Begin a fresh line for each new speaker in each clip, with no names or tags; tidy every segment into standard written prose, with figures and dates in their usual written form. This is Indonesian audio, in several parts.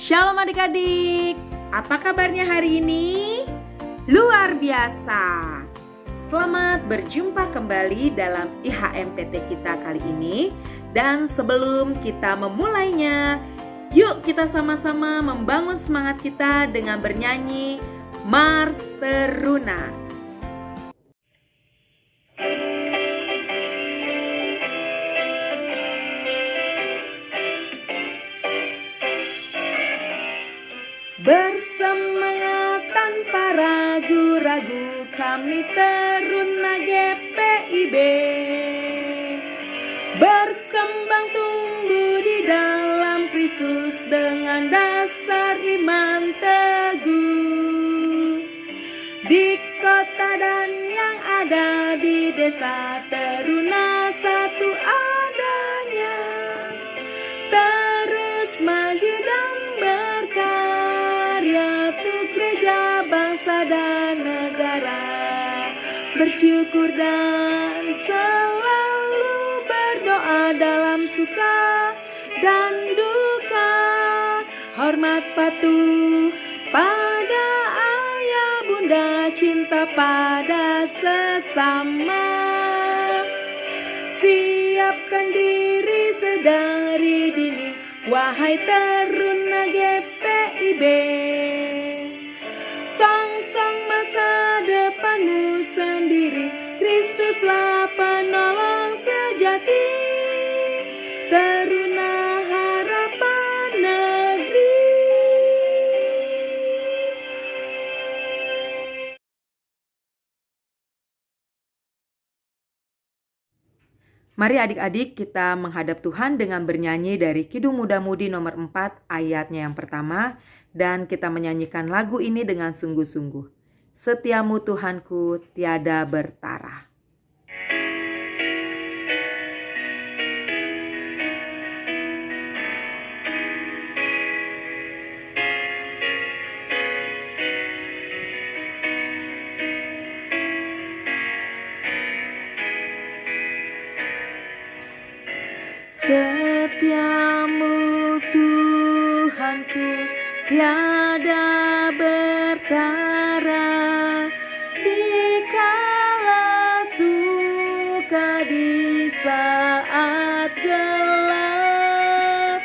Shalom adik-adik, apa kabarnya hari ini? Luar biasa. Selamat berjumpa kembali dalam IHMPT kita kali ini. Dan sebelum kita memulainya, yuk kita sama-sama membangun semangat kita dengan bernyanyi Mars Teruna. Bersemangat tanpa ragu-ragu kami teruna GPIB, berkembang tumbuh di dalam Kristus dengan dasar iman teguh. Di kota dan yang ada di desa teruna satu adanya, terus maju dan berkarya untuk gereja, bangsa dan negara. Bersyukur dan selalu berdoa dalam suka dan duka. Hormat patuh pada ayah bunda, cinta pada sesama. Siapkan diri sedari dini, wahai teruna GPIB. Song-song masa depanmu sendiri, Kristuslah penolong sejati. Teruna harapan negeri. Mari adik-adik kita menghadap Tuhan dengan bernyanyi dari Kidung Muda-Mudi nomor 4 ayatnya yang pertama. Dan kita menyanyikan lagu ini dengan sungguh-sungguh. Setiamu Tuhanku tiada bertara. Setiamu Tuhanku tiada bertara, dikala suka di saat gelap.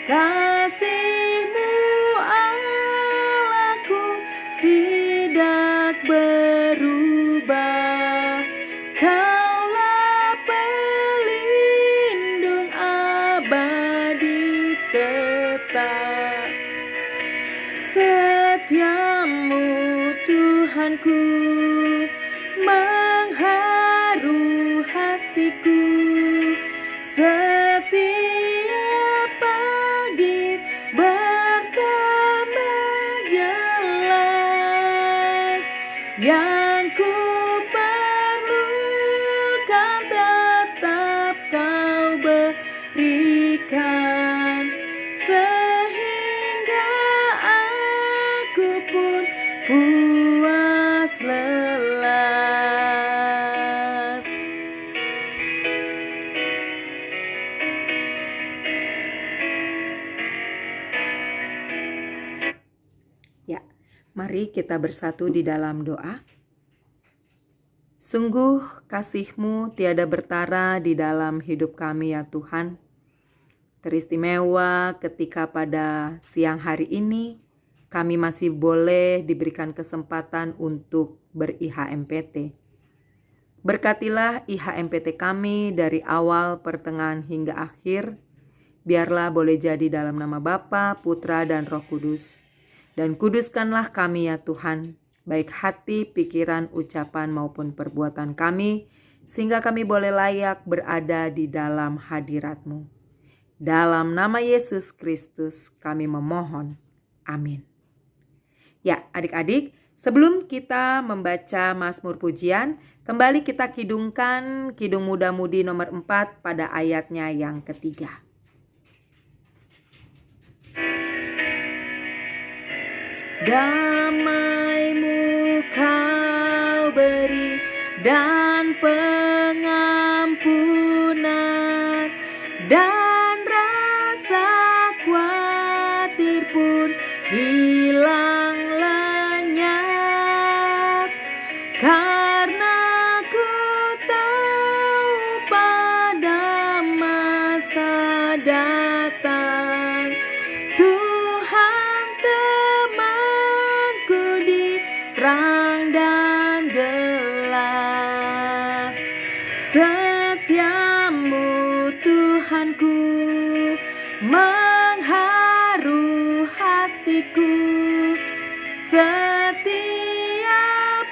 Kasih-Mu Allahku tidak berubah. Kaulah pelindung abadi tetap. Setiamu Tuhanku mengharu hatiku. Setiap pagi bertambah jelas. Yang ku perlukan tetap Kau berikan, sehingga aku pun puas lelas. Ya, mari kita bersatu di dalam doa. Sungguh kasih-Mu tiada bertara di dalam hidup kami ya Tuhan. Teristimewa ketika pada siang hari ini kami masih boleh diberikan kesempatan untuk ber-IHMPT. Berkatilah IHMPT kami dari awal, pertengahan hingga akhir. Biarlah boleh jadi dalam nama Bapa, Putra dan Roh Kudus. Dan kuduskanlah kami ya Tuhan, baik hati, pikiran, ucapan maupun perbuatan kami, sehingga kami boleh layak berada di dalam hadirat-Mu. Dalam nama Yesus Kristus kami memohon. Amin. Ya, adik-adik, sebelum kita membaca Mazmur Pujian, kembali kita kidungkan Kidung Muda-Mudi nomor 4 pada ayatnya yang ketiga. Damai-Mu Kau beri dan pengampunan, dan rasa khawatir pun terang dan gelap. Setiamu Tuhanku mengharu hatiku. Setiap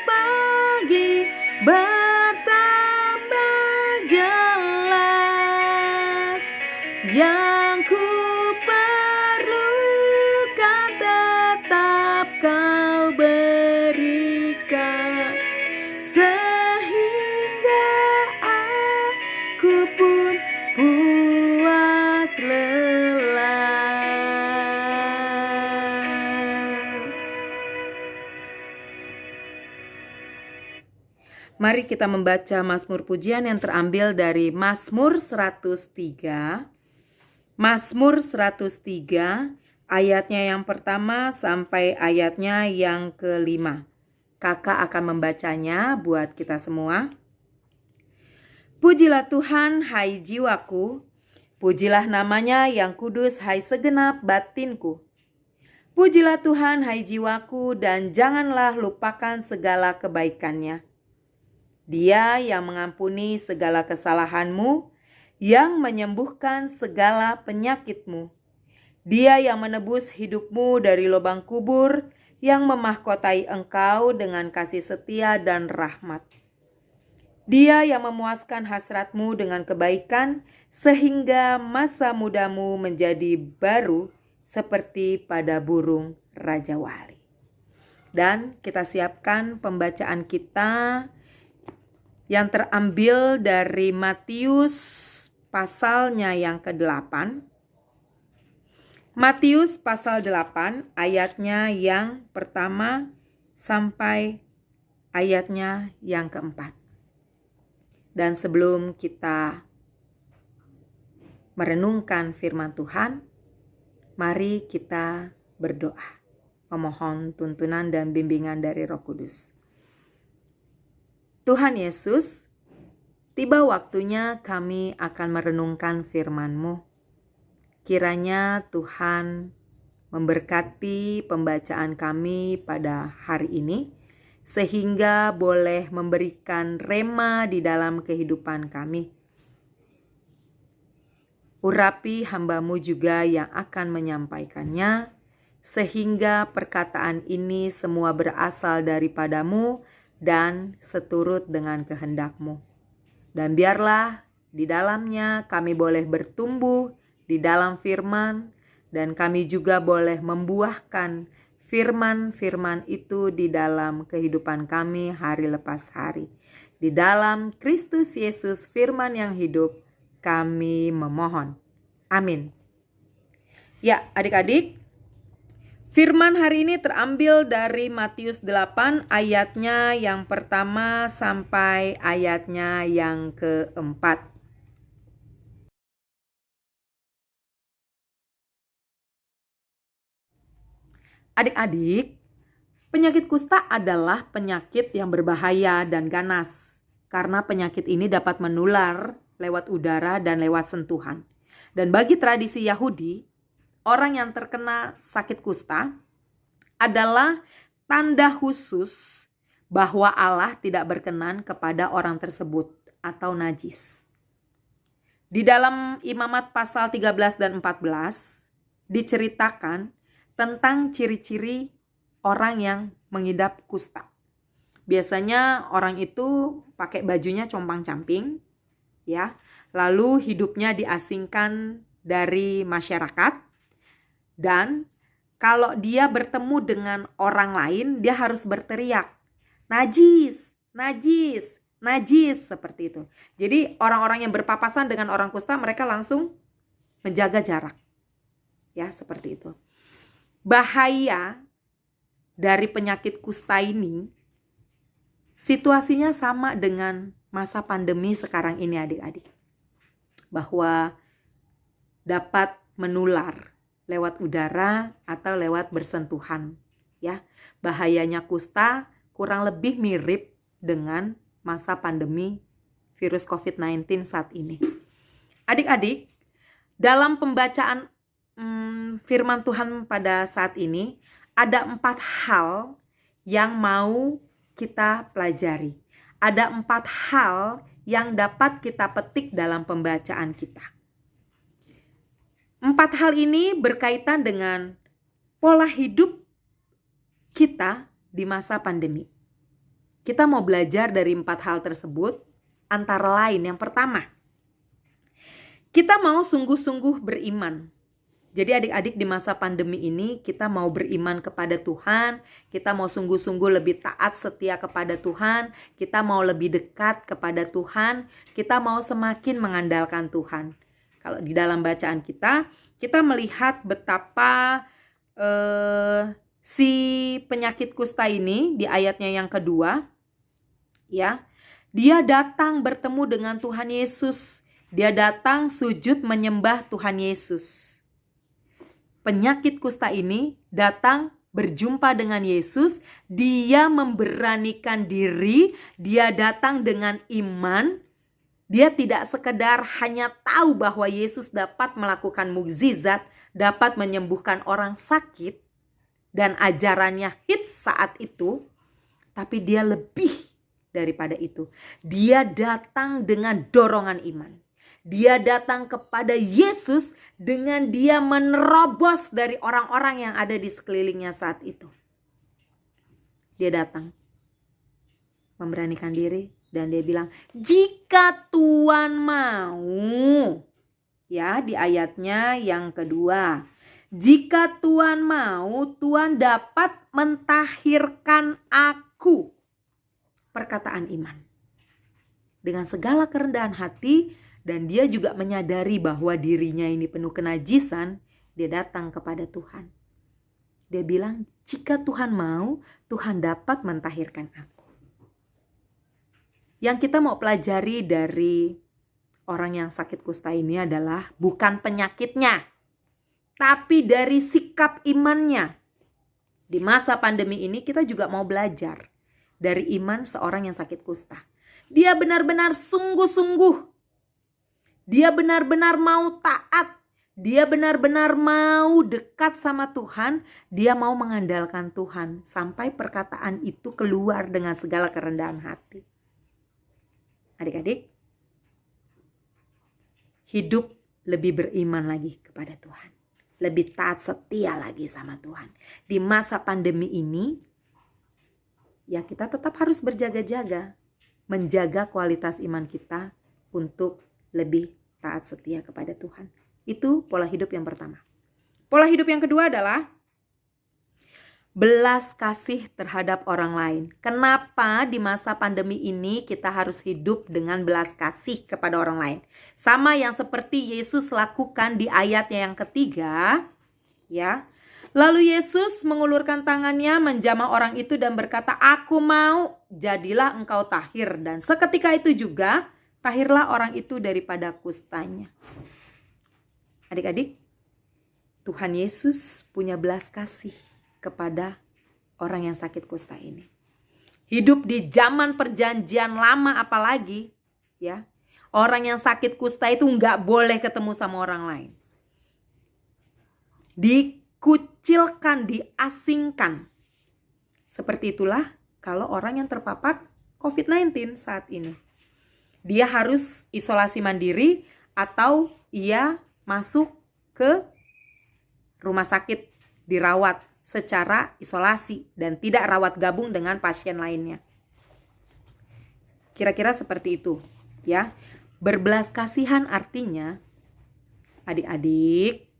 pagi bertambah jelas. Yang ku perlukan tetap Kau berikan, sehingga aku pun puas lelas. Mari kita membaca Mazmur pujian yang terambil dari Mazmur 103. Mazmur 103 ayatnya yang pertama sampai ayatnya yang kelima. Kakak akan membacanya buat kita semua. Pujilah Tuhan, hai jiwaku. Pujilah namanya yang kudus, hai segenap batinku. Pujilah Tuhan, hai jiwaku, dan janganlah lupakan segala kebaikannya. Dia yang mengampuni segala kesalahanmu, yang menyembuhkan segala penyakitmu. Dia yang menebus hidupmu dari lubang kubur, yang memahkotai engkau dengan kasih setia dan rahmat. Dia yang memuaskan hasratmu dengan kebaikan, sehingga masa mudamu menjadi baru seperti pada burung Raja Wali. Dan kita siapkan pembacaan kita yang terambil dari Matius pasalnya yang ke-8. Matius pasal 8 ayatnya yang pertama sampai ayatnya yang keempat. Dan sebelum kita merenungkan firman Tuhan, mari kita berdoa, memohon tuntunan dan bimbingan dari Roh Kudus. Tuhan Yesus, tiba waktunya kami akan merenungkan firman-Mu. Kiranya Tuhan memberkati pembacaan kami pada hari ini, sehingga boleh memberikan rema di dalam kehidupan kami. Urapi hamba-Mu juga yang akan menyampaikannya, sehingga perkataan ini semua berasal daripada-Mu dan seturut dengan kehendak-Mu. Dan biarlah di dalamnya kami boleh bertumbuh di dalam firman, dan kami juga boleh membuahkan firman-firman itu di dalam kehidupan kami hari lepas hari. Di dalam Kristus Yesus firman yang hidup, kami memohon. Amin. Ya, adik-adik, firman hari ini terambil dari Matius 8 ayatnya yang pertama sampai ayatnya yang keempat. Adik-adik, penyakit kusta adalah penyakit yang berbahaya dan ganas, karena penyakit ini dapat menular lewat udara dan lewat sentuhan. Dan bagi tradisi Yahudi, orang yang terkena sakit kusta adalah tanda khusus bahwa Allah tidak berkenan kepada orang tersebut atau najis. Di dalam Imamat pasal 13 dan 14 diceritakan tentang ciri-ciri orang yang mengidap kusta. Biasanya orang itu pakai bajunya compang-camping, ya. Lalu hidupnya diasingkan dari masyarakat, dan kalau dia bertemu dengan orang lain, dia harus berteriak, najis, najis, najis, seperti itu. Jadi orang-orang yang berpapasan dengan orang kusta, mereka langsung menjaga jarak. Ya, seperti itu. Bahaya dari penyakit kusta ini, situasinya sama dengan masa pandemi sekarang ini, adik-adik. Bahwa dapat menular lewat udara atau lewat bersentuhan. Ya, bahayanya kusta kurang lebih mirip dengan masa pandemi virus COVID-19 saat ini. Adik-adik, dalam pembacaan firman Tuhan pada saat ini, ada 4 hal yang mau kita pelajari. Ada 4 hal yang dapat kita petik dalam pembacaan kita. 4 hal ini berkaitan dengan pola hidup kita di masa pandemi. Kita mau belajar dari 4 hal tersebut, antara lain yang pertama, kita mau sungguh-sungguh beriman. Jadi adik-adik di masa pandemi ini kita mau beriman kepada Tuhan, kita mau sungguh-sungguh lebih taat setia kepada Tuhan, kita mau lebih dekat kepada Tuhan, kita mau semakin mengandalkan Tuhan. Kalau di dalam bacaan kita melihat betapa si penyakit kusta ini di ayatnya yang kedua, ya, dia datang bertemu dengan Tuhan Yesus, dia datang sujud menyembah Tuhan Yesus. Penyakit kusta ini datang berjumpa dengan Yesus, dia memberanikan diri, dia datang dengan iman, dia tidak sekedar hanya tahu bahwa Yesus dapat melakukan mukjizat, dapat menyembuhkan orang sakit, dan ajarannya hits saat itu, tapi dia lebih daripada itu. Dia datang dengan dorongan iman. Dia datang kepada Yesus dengan dia menerobos dari orang-orang yang ada di sekelilingnya saat itu. Dia datang, memberanikan diri, dan dia bilang, jika Tuhan mau, ya, di ayatnya yang kedua, jika Tuhan mau, Tuhan dapat mentahirkan aku. Perkataan iman. Dengan segala kerendahan hati, dan dia juga menyadari bahwa dirinya ini penuh kenajisan, dia datang kepada Tuhan. Dia bilang, jika Tuhan mau, Tuhan dapat mentahirkan aku. Yang kita mau pelajari dari orang yang sakit kusta ini adalah bukan penyakitnya, tapi dari sikap imannya. Di masa pandemi ini kita juga mau belajar dari iman seorang yang sakit kusta. Dia benar-benar sungguh-sungguh. Dia benar-benar mau taat. Dia benar-benar mau dekat sama Tuhan. Dia mau mengandalkan Tuhan. Sampai perkataan itu keluar dengan segala kerendahan hati. Adik-adik, hidup lebih beriman lagi kepada Tuhan. Lebih taat setia lagi sama Tuhan. Di masa pandemi ini, ya kita tetap harus berjaga-jaga. Menjaga kualitas iman kita untuk lebih taat setia kepada Tuhan. Itu pola hidup yang pertama. Pola hidup yang kedua adalah belas kasih terhadap orang lain. Kenapa di masa pandemi ini kita harus hidup dengan belas kasih kepada orang lain? Sama yang seperti Yesus lakukan di ayatnya yang ketiga, ya. Lalu Yesus mengulurkan tangannya menjamah orang itu dan berkata, aku mau, jadilah engkau tahir. Dan seketika itu juga tahirlah orang itu daripada kustanya. Adik-adik, Tuhan Yesus punya belas kasih kepada orang yang sakit kusta ini. Hidup di zaman perjanjian lama apalagi, ya. Orang yang sakit kusta itu nggak boleh ketemu sama orang lain. Dikucilkan, diasingkan. Seperti itulah kalau orang yang terpapar COVID-19 saat ini. Dia harus isolasi mandiri atau ia masuk ke rumah sakit dirawat secara isolasi dan tidak rawat gabung dengan pasien lainnya. Kira-kira seperti itu, ya. Berbelas kasihan artinya adik-adik,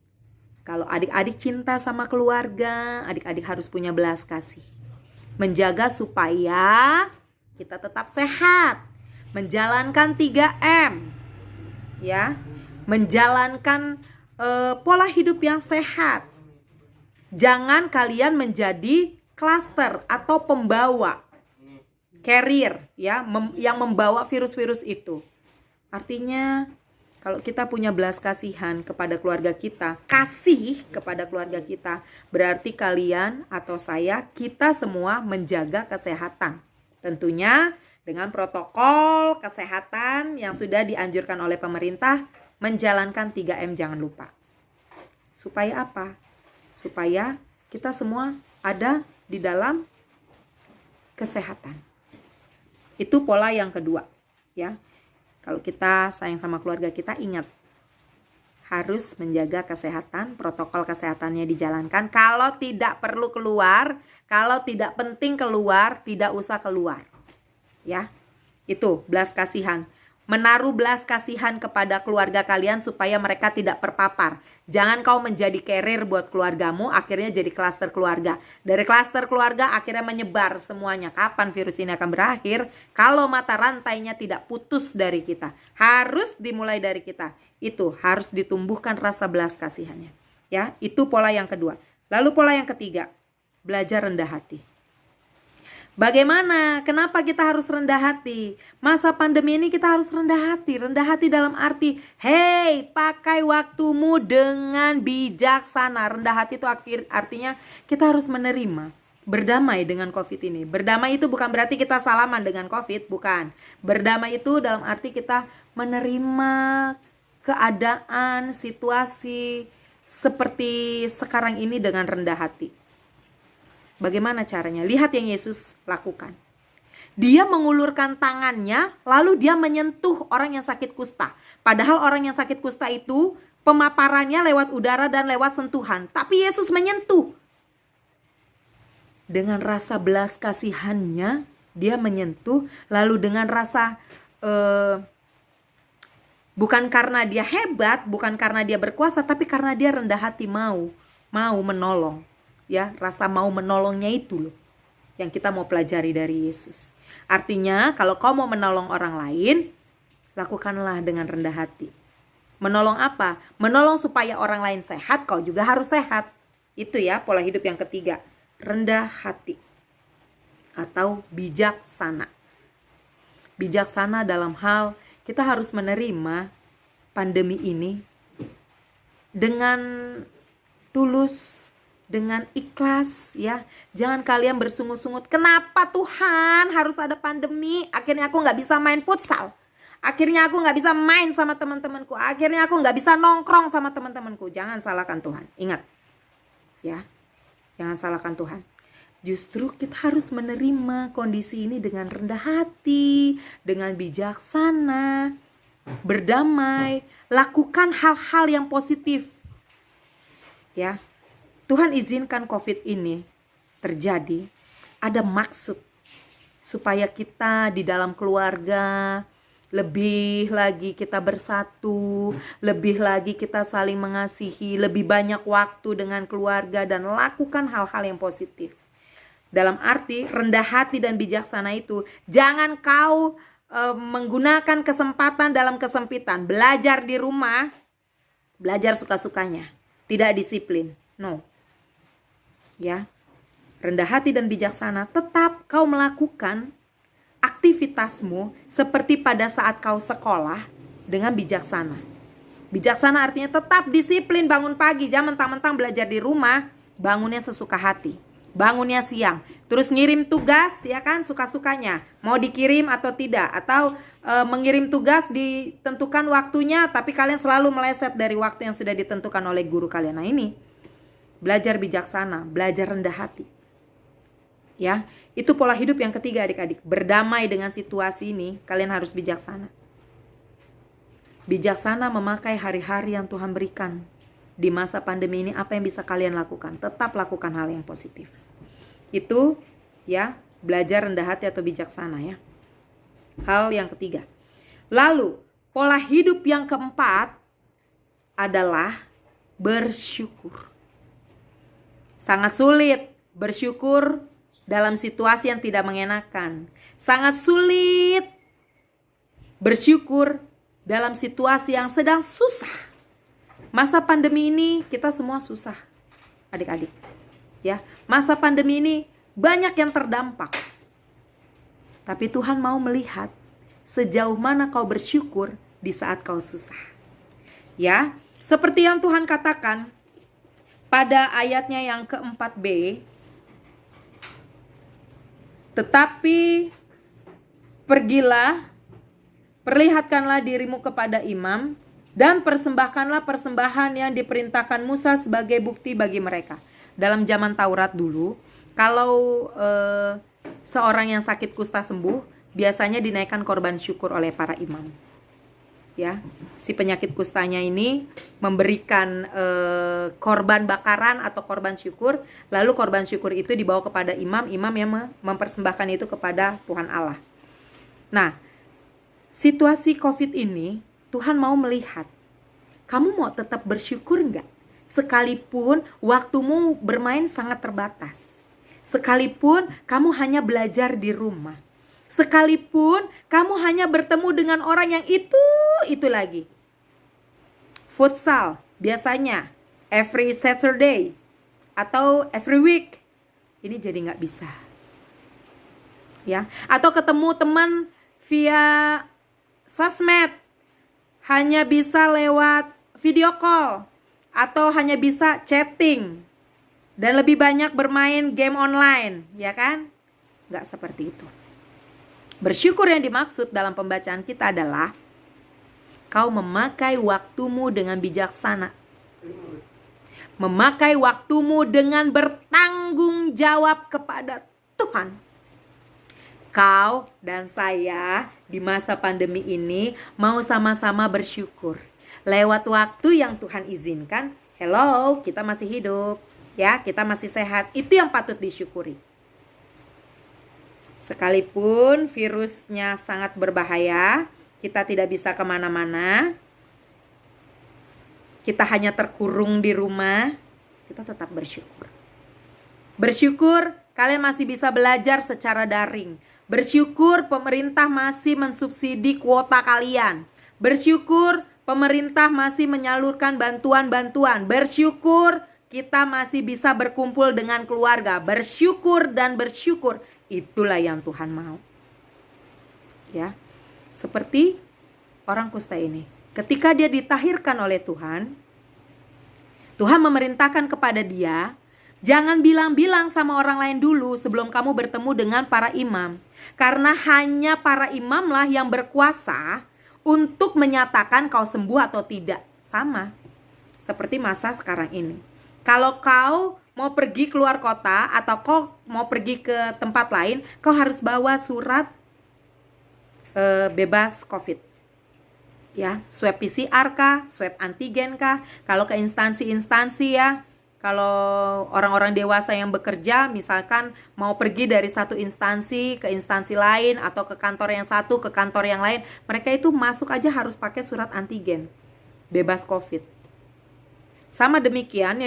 kalau adik-adik cinta sama keluarga, adik-adik harus punya belas kasih. Menjaga supaya kita tetap sehat. Menjalankan 3M, ya, menjalankan pola hidup yang sehat. Jangan kalian menjadi klaster atau pembawa, carrier, ya, yang membawa virus-virus itu. Artinya kalau kita punya belas kasihan kepada keluarga kita, kasih kepada keluarga kita, berarti kalian atau saya, kita semua menjaga kesehatan. Tentunya dengan protokol kesehatan yang sudah dianjurkan oleh pemerintah, menjalankan 3M jangan lupa. Supaya apa? Supaya kita semua ada di dalam kesehatan. Itu pola yang kedua, ya. Kalau kita sayang sama keluarga kita, ingat harus menjaga kesehatan, protokol kesehatannya dijalankan. Kalau tidak perlu keluar, kalau tidak penting keluar, tidak usah keluar. Ya. Itu belas kasihan. Menaruh belas kasihan kepada keluarga kalian supaya mereka tidak terpapar. Jangan kau menjadi carrier buat keluargamu, akhirnya jadi klaster keluarga. Dari klaster keluarga akhirnya menyebar semuanya. Kapan virus ini akan berakhir? Kalau mata rantainya tidak putus dari kita. Harus dimulai dari kita. Itu harus ditumbuhkan rasa belas kasihannya. Ya, itu pola yang kedua. Lalu pola yang ketiga, belajar rendah hati. Bagaimana? Kenapa kita harus rendah hati? Masa pandemi ini kita harus rendah hati. Rendah hati dalam arti, hey, pakai waktumu dengan bijaksana. Rendah hati itu artinya kita harus menerima, berdamai dengan COVID ini. Berdamai itu bukan berarti kita salaman dengan COVID, bukan. Berdamai itu dalam arti kita menerima keadaan, situasi seperti sekarang ini dengan rendah hati. Bagaimana caranya? Lihat yang Yesus lakukan. Dia mengulurkan tangannya, lalu dia menyentuh orang yang sakit kusta. Padahal orang yang sakit kusta itu pemaparannya lewat udara dan lewat sentuhan. Tapi Yesus menyentuh. Dengan rasa belas kasihannya, dia menyentuh. Lalu dengan rasa, bukan karena dia hebat, bukan karena dia berkuasa, tapi karena dia rendah hati mau menolong. Ya, rasa mau menolongnya itu loh yang kita mau pelajari dari Yesus. Artinya kalau kau mau menolong orang lain, lakukanlah dengan rendah hati. Menolong apa? Menolong supaya orang lain sehat, kau juga harus sehat. Itu ya pola hidup yang ketiga, rendah hati atau bijaksana. Bijaksana dalam hal kita harus menerima pandemi ini dengan tulus, dengan ikhlas, ya. Jangan kalian bersungut-sungut, kenapa Tuhan harus ada pandemi? Akhirnya aku gak bisa main futsal. Akhirnya aku gak bisa main sama teman-temanku. Akhirnya aku gak bisa nongkrong sama teman-temanku. Jangan salahkan Tuhan. Ingat, ya. Jangan salahkan Tuhan. Justru kita harus menerima kondisi ini dengan rendah hati, dengan bijaksana, berdamai, lakukan hal-hal yang positif. Ya. Tuhan izinkan COVID ini terjadi, ada maksud supaya kita di dalam keluarga lebih lagi kita bersatu, lebih lagi kita saling mengasihi, lebih banyak waktu dengan keluarga dan lakukan hal-hal yang positif. Dalam arti rendah hati dan bijaksana itu, jangan kau menggunakan kesempatan dalam kesempitan. Belajar di rumah, belajar suka-sukanya, tidak disiplin. No. Ya, rendah hati dan bijaksana, tetap kau melakukan aktivitasmu seperti pada saat kau sekolah dengan bijaksana. Bijaksana artinya tetap disiplin, bangun pagi, jangan mentang-mentang belajar di rumah, bangunnya sesuka hati, bangunnya siang, terus ngirim tugas, ya kan, suka-sukanya, mau dikirim atau tidak, atau mengirim tugas ditentukan waktunya, tapi kalian selalu meleset dari waktu yang sudah ditentukan oleh guru kalian. Nah ini belajar bijaksana, belajar rendah hati. Ya, itu pola hidup yang ketiga adik-adik. Berdamai dengan situasi ini, kalian harus bijaksana. Bijaksana memakai hari-hari yang Tuhan berikan. Di masa pandemi ini apa yang bisa kalian lakukan? Tetap lakukan hal yang positif. Itu ya, belajar rendah hati atau bijaksana ya. Hal yang ketiga. Lalu, pola hidup yang keempat adalah bersyukur. Sangat sulit bersyukur dalam situasi yang tidak mengenakan. Sangat sulit bersyukur dalam situasi yang sedang susah. Masa pandemi ini kita semua susah, adik-adik. Ya, masa pandemi ini banyak yang terdampak. Tapi Tuhan mau melihat sejauh mana kau bersyukur di saat kau susah. Ya, seperti yang Tuhan katakan pada ayatnya yang ke-4b, tetapi pergilah, perlihatkanlah dirimu kepada imam, dan persembahkanlah persembahan yang diperintahkan Musa sebagai bukti bagi mereka. Dalam zaman Taurat dulu, kalau seorang yang sakit kusta sembuh, biasanya dinaikkan korban syukur oleh para imam. Ya, si penyakit kustanya ini memberikan korban bakaran atau korban syukur, lalu korban syukur itu dibawa kepada imam yang mempersembahkan itu kepada Tuhan Allah. Nah, situasi COVID ini Tuhan mau melihat, kamu mau tetap bersyukur enggak? Sekalipun waktumu bermain sangat terbatas, sekalipun kamu hanya belajar di rumah, sekalipun kamu hanya bertemu dengan orang yang itu lagi. Futsal biasanya every Saturday atau every week, ini jadi nggak bisa. Ya, atau ketemu teman via sosmed, hanya bisa lewat video call atau hanya bisa chatting dan lebih banyak bermain game online, ya kan? Nggak seperti itu. Bersyukur yang dimaksud dalam pembacaan kita adalah kau memakai waktumu dengan bijaksana. Memakai waktumu dengan bertanggung jawab kepada Tuhan. Kau dan saya di masa pandemi ini mau sama-sama bersyukur. Lewat waktu yang Tuhan izinkan, hello, kita masih hidup, ya, kita masih sehat. Itu yang patut disyukuri. Sekalipun virusnya sangat berbahaya, kita tidak bisa kemana-mana, kita hanya terkurung di rumah, kita tetap bersyukur. Bersyukur kalian masih bisa belajar secara daring. Bersyukur pemerintah masih mensubsidi kuota kalian. Bersyukur pemerintah masih menyalurkan bantuan-bantuan. Bersyukur kita masih bisa berkumpul dengan keluarga. Bersyukur dan bersyukur. Itulah yang Tuhan mau. Ya. Seperti orang kusta ini. Ketika dia ditahirkan oleh Tuhan, Tuhan memerintahkan kepada dia, jangan bilang-bilang sama orang lain dulu sebelum kamu bertemu dengan para imam. Karena hanya para imamlah yang berkuasa untuk menyatakan kau sembuh atau tidak. Sama seperti masa sekarang ini. Kalau kau mau pergi keluar kota atau kau mau pergi ke tempat lain, kau harus bawa surat bebas COVID. Ya, swab PCR kah, swab antigen kah? Kalau ke instansi-instansi ya, kalau orang-orang dewasa yang bekerja misalkan mau pergi dari satu instansi ke instansi lain atau ke kantor yang satu ke kantor yang lain, mereka itu masuk aja harus pakai surat antigen bebas COVID. Sama demikian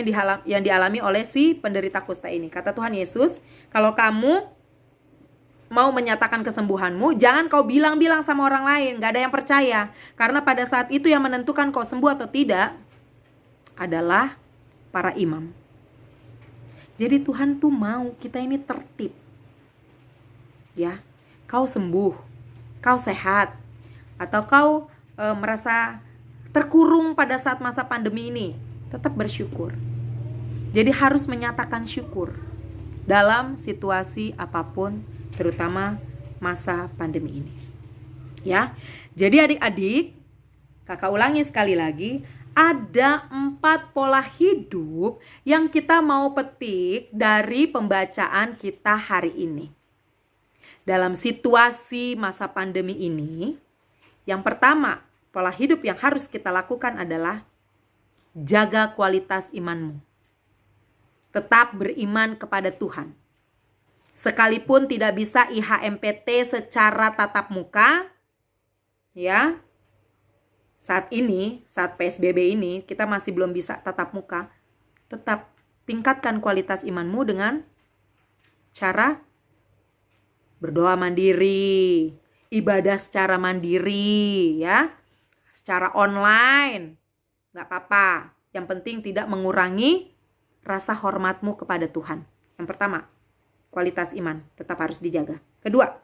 yang dialami oleh si penderita kusta ini. Kata Tuhan Yesus, kalau kamu mau menyatakan kesembuhanmu, jangan kau bilang-bilang sama orang lain, gak ada yang percaya. Karena pada saat itu yang menentukan kau sembuh atau tidak adalah para imam. Jadi Tuhan tuh mau kita ini tertib. Ya, kau sembuh, kau sehat, atau kau merasa terkurung pada saat masa pandemi ini, tetap bersyukur. Jadi harus menyatakan syukur dalam situasi apapun, terutama masa pandemi ini. Ya. Jadi adik-adik, kakak ulangi sekali lagi, ada 4 pola hidup yang kita mau petik dari pembacaan kita hari ini. Dalam situasi masa pandemi ini, yang pertama, pola hidup yang harus kita lakukan adalah jaga kualitas imanmu. Tetap beriman kepada Tuhan. Sekalipun tidak bisa IHMPT secara tatap muka, ya. Saat ini, saat PSBB ini, kita masih belum bisa tatap muka. Tetap tingkatkan kualitas imanmu dengan cara berdoa mandiri, ibadah secara mandiri, ya. Secara online. Gak apa-apa, yang penting tidak mengurangi rasa hormatmu kepada Tuhan. Yang pertama, kualitas iman tetap harus dijaga. Kedua,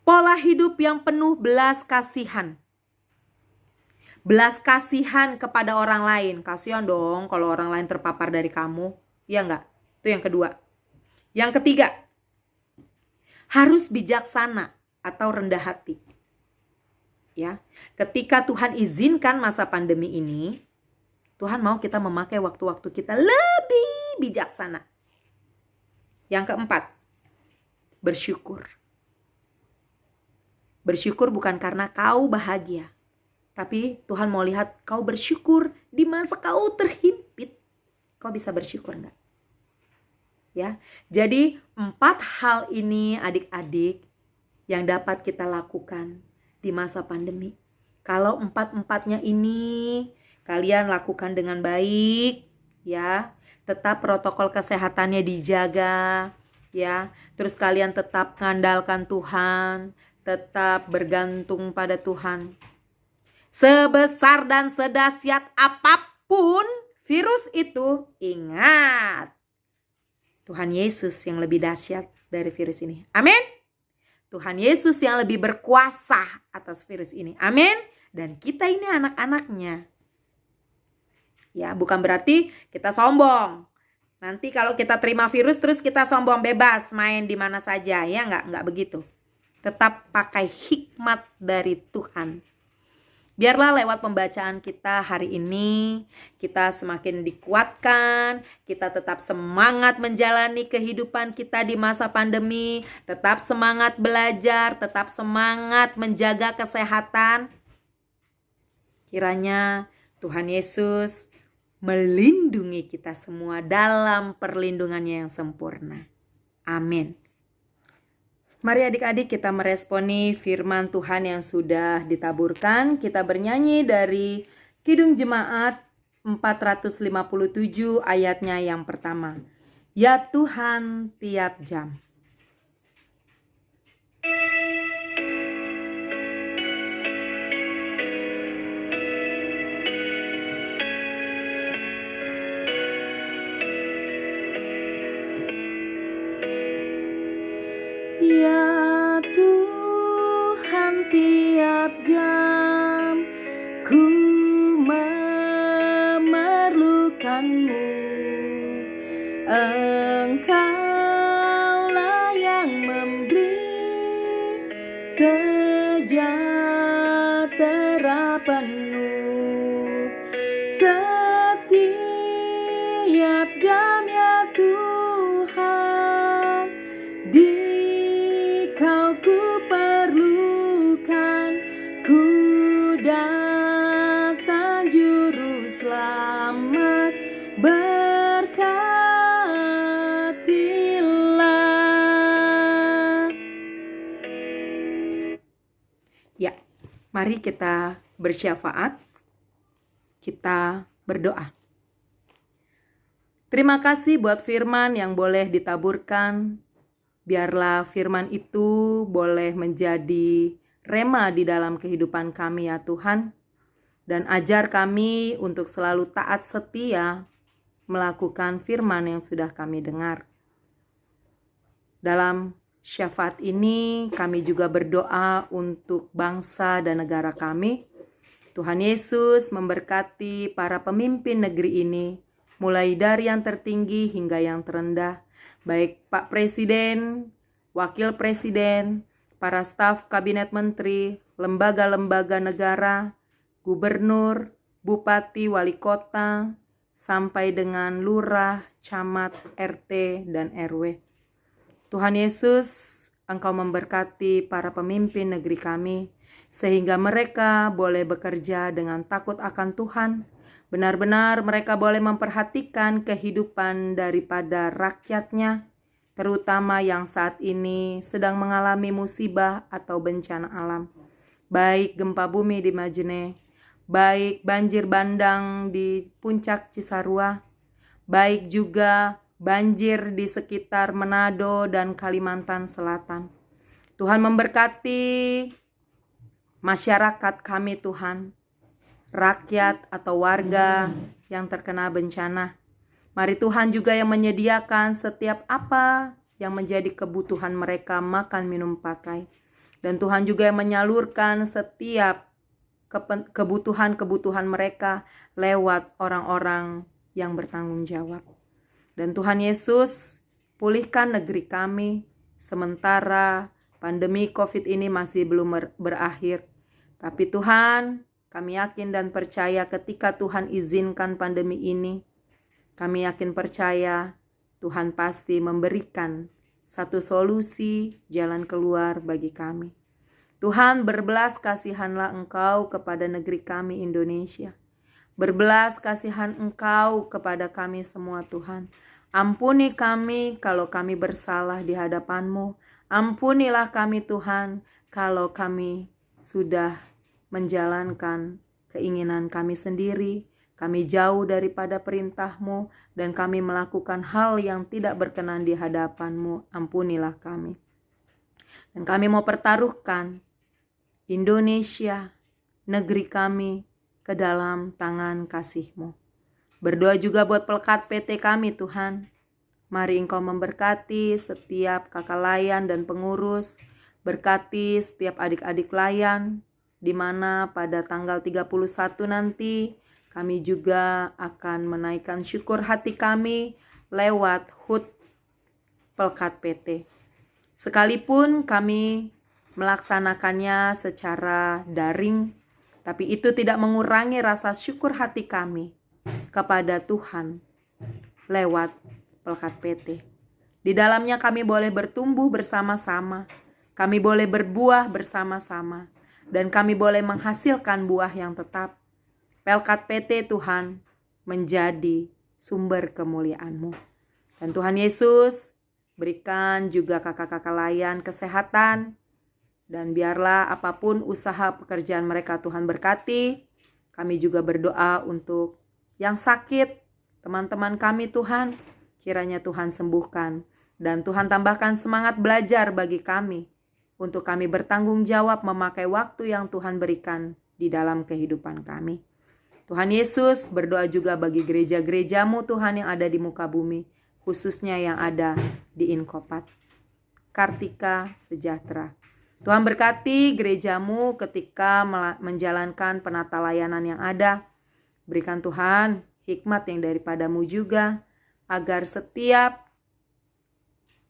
pola hidup yang penuh belas kasihan. Belas kasihan kepada orang lain. Kasihan dong kalau orang lain terpapar dari kamu. Iya enggak? Itu yang kedua. Yang ketiga, harus bijaksana atau rendah hati. Ya, ketika Tuhan izinkan masa pandemi ini, Tuhan mau kita memakai waktu-waktu kita lebih bijaksana. Yang keempat, bersyukur. Bersyukur bukan karena kau bahagia, tapi Tuhan mau lihat kau bersyukur di masa kau terhimpit. Kau bisa bersyukur enggak? Ya, jadi 4 hal ini adik-adik yang dapat kita lakukan di masa pandemi. Kalau 4-empatnya ini kalian lakukan dengan baik, ya, tetap protokol kesehatannya dijaga, ya. Terus kalian tetap mengandalkan Tuhan, tetap bergantung pada Tuhan. Sebesar dan sedahsyat apapun virus itu, ingat, Tuhan Yesus yang lebih dahsyat dari virus ini. Amin. Tuhan Yesus yang lebih berkuasa atas virus ini. Amin. Dan kita ini anak-anaknya. Ya, bukan berarti kita sombong. Nanti kalau kita terima virus terus kita sombong, bebas main di mana saja. Ya, enggak begitu. Tetap pakai hikmat dari Tuhan. Biarlah lewat pembacaan kita hari ini, kita semakin dikuatkan, kita tetap semangat menjalani kehidupan kita di masa pandemi, tetap semangat belajar, tetap semangat menjaga kesehatan. Kiranya Tuhan Yesus melindungi kita semua dalam perlindungannya yang sempurna. Amin. Mari adik-adik kita meresponi firman Tuhan yang sudah ditaburkan. Kita bernyanyi dari Kidung Jemaat 457 ayatnya yang pertama. Ya Tuhan tiap jam. Ya Tuhan tiap jam ku memerlukan-Mu. Engkaulah yang memberi sejahtera penuh setiap jam, ya Tuhan. Kau ku perlukan, ku datang juru selamat, berkatilah. Ya, mari kita bersyafaat, kita berdoa. Terima kasih buat firman yang boleh ditaburkan. Biarlah firman itu boleh menjadi rema di dalam kehidupan kami, ya Tuhan. Dan ajar kami untuk selalu taat setia melakukan firman yang sudah kami dengar. Dalam syafaat ini kami juga berdoa untuk bangsa dan negara kami. Tuhan Yesus memberkati para pemimpin negeri ini, mulai dari yang tertinggi hingga yang terendah. Baik Pak Presiden, Wakil Presiden, para staf kabinet menteri, lembaga-lembaga negara, gubernur, bupati, wali kota, sampai dengan lurah, camat, RT, dan RW. Tuhan Yesus, Engkau memberkati para pemimpin negeri kami, sehingga mereka boleh bekerja dengan takut akan Tuhan. Benar-benar mereka boleh memperhatikan kehidupan daripada rakyatnya, terutama yang saat ini sedang mengalami musibah atau bencana alam. Baik gempa bumi di Majene, baik banjir bandang di puncak Cisarua, baik juga banjir di sekitar Manado dan Kalimantan Selatan. Tuhan memberkati masyarakat kami, Tuhan, rakyat atau warga yang terkena bencana. Mari Tuhan juga yang menyediakan setiap apa yang menjadi kebutuhan mereka, makan, minum, pakai. Dan Tuhan juga yang menyalurkan setiap kebutuhan-kebutuhan mereka lewat orang-orang yang bertanggung jawab. Dan Tuhan Yesus, pulihkan negeri kami sementara pandemi COVID ini masih belum berakhir. Tapi Tuhan, kami yakin dan percaya ketika Tuhan izinkan pandemi ini, kami yakin percaya Tuhan pasti memberikan satu solusi, jalan keluar bagi kami. Tuhan, berbelas kasihanlah Engkau kepada negeri kami Indonesia. Berbelas kasihan Engkau kepada kami semua Tuhan. Ampuni kami kalau kami bersalah di hadapan-Mu. Ampunilah kami Tuhan kalau kami sudah menjalankan keinginan kami sendiri. Kami jauh daripada perintah-Mu dan kami melakukan hal yang tidak berkenan di hadapan-Mu. Ampunilah kami. Dan kami mau pertaruhkan Indonesia, negeri kami, ke dalam tangan kasih-Mu. Berdoa juga buat pelekat PT kami Tuhan. Mari Engkau memberkati setiap kakak layan dan pengurus. Berkati setiap adik-adik layan, di mana pada tanggal 31 nanti kami juga akan menaikkan syukur hati kami lewat HUT pelekat PT. Sekalipun kami melaksanakannya secara daring, tapi itu tidak mengurangi rasa syukur hati kami kepada Tuhan lewat pelekat PT. Di dalamnya kami boleh bertumbuh bersama-sama, kami boleh berbuah bersama-sama, dan kami boleh menghasilkan buah yang tetap. Pelekat PT Tuhan menjadi sumber kemuliaan-Mu. Dan Tuhan Yesus, berikan juga kakak-kakak layan kesehatan, dan biarlah apapun usaha pekerjaan mereka Tuhan berkati. Kami juga berdoa untuk yang sakit, teman-teman kami Tuhan, kiranya Tuhan sembuhkan. Dan Tuhan tambahkan semangat belajar bagi kami, untuk kami bertanggung jawab memakai waktu yang Tuhan berikan di dalam kehidupan kami. Tuhan Yesus, berdoa juga bagi gereja-gereja-Mu Tuhan yang ada di muka bumi, khususnya yang ada di Inkopat, Kartika Sejahtera. Tuhan berkati gereja-Mu ketika menjalankan penata layanan yang ada. Berikan Tuhan hikmat yang daripada-Mu juga, agar setiap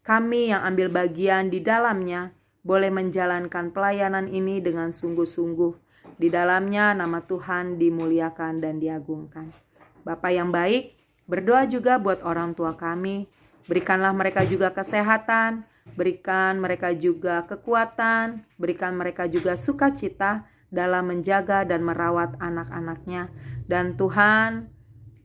kami yang ambil bagian di dalamnya boleh menjalankan pelayanan ini dengan sungguh-sungguh. Di dalamnya nama Tuhan dimuliakan dan diagungkan. Bapa yang baik, berdoa juga buat orang tua kami. Berikanlah mereka juga kesehatan, berikan mereka juga kekuatan, berikan mereka juga sukacita dalam menjaga dan merawat anak-anaknya. Dan Tuhan,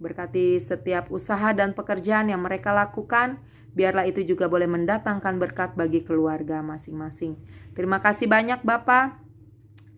berkati setiap usaha dan pekerjaan yang mereka lakukan, biarlah itu juga boleh mendatangkan berkat bagi keluarga masing-masing. Terima kasih banyak Bapa.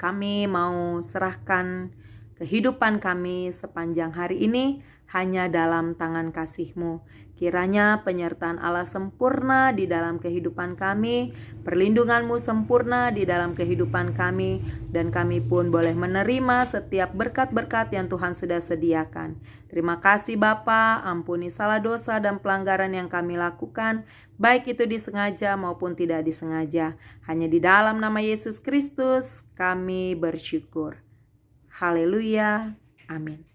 Kami mau serahkan kehidupan kami sepanjang hari ini hanya dalam tangan kasih-Mu. Kiranya penyertaan Allah sempurna di dalam kehidupan kami, perlindungan-Mu sempurna di dalam kehidupan kami, dan kami pun boleh menerima setiap berkat-berkat yang Tuhan sudah sediakan. Terima kasih Bapa, ampuni salah dosa dan pelanggaran yang kami lakukan, baik itu disengaja maupun tidak disengaja. Hanya di dalam nama Yesus Kristus kami bersyukur. Haleluya, amin.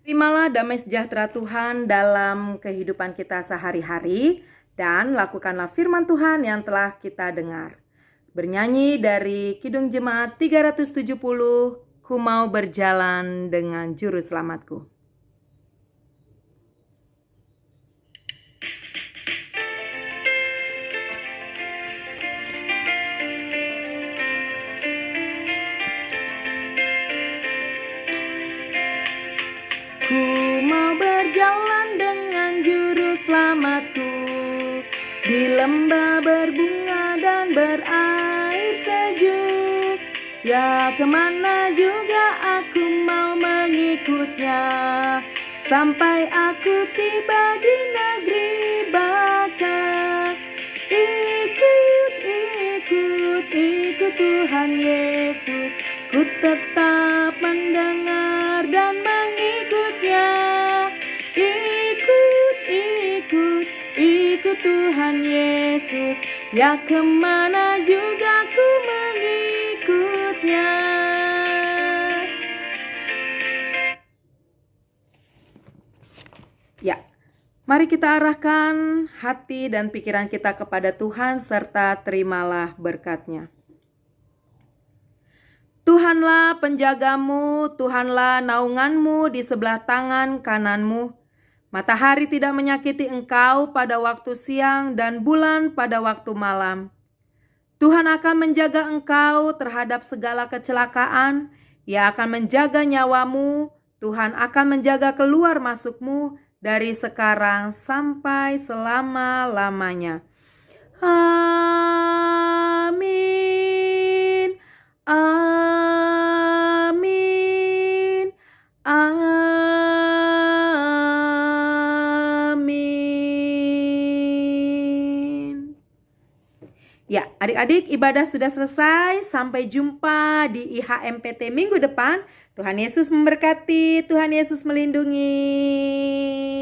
Terimalah damai sejahtera Tuhan dalam kehidupan kita sehari-hari, dan lakukanlah firman Tuhan yang telah kita dengar. Bernyanyi dari Kidung Jemaat 370, Ku mau berjalan dengan juru selamatku. Di lembah berbunga dan berair sejuk, ya kemana juga aku mau mengikutnya, sampai aku tiba di negeri baka. Ikut Tuhan Yesus, ku tetap mendengar dan mengikutnya. Ikut Tuhan Yesus, ya kemana juga ku mengikutnya. Ya, mari kita arahkan hati dan pikiran kita kepada Tuhan serta terimalah berkat-Nya. Tuhanlah penjagamu, Tuhanlah naunganmu di sebelah tangan kananmu. Matahari tidak menyakiti engkau pada waktu siang dan bulan pada waktu malam. Tuhan akan menjaga engkau terhadap segala kecelakaan. Ia akan menjaga nyawamu. Tuhan akan menjaga keluar masukmu dari sekarang sampai selama-lamanya. Amin. Amin. Amin. Ya, adik-adik, ibadah sudah selesai. Sampai jumpa di IHMPT minggu depan. Tuhan Yesus memberkati, Tuhan Yesus melindungi.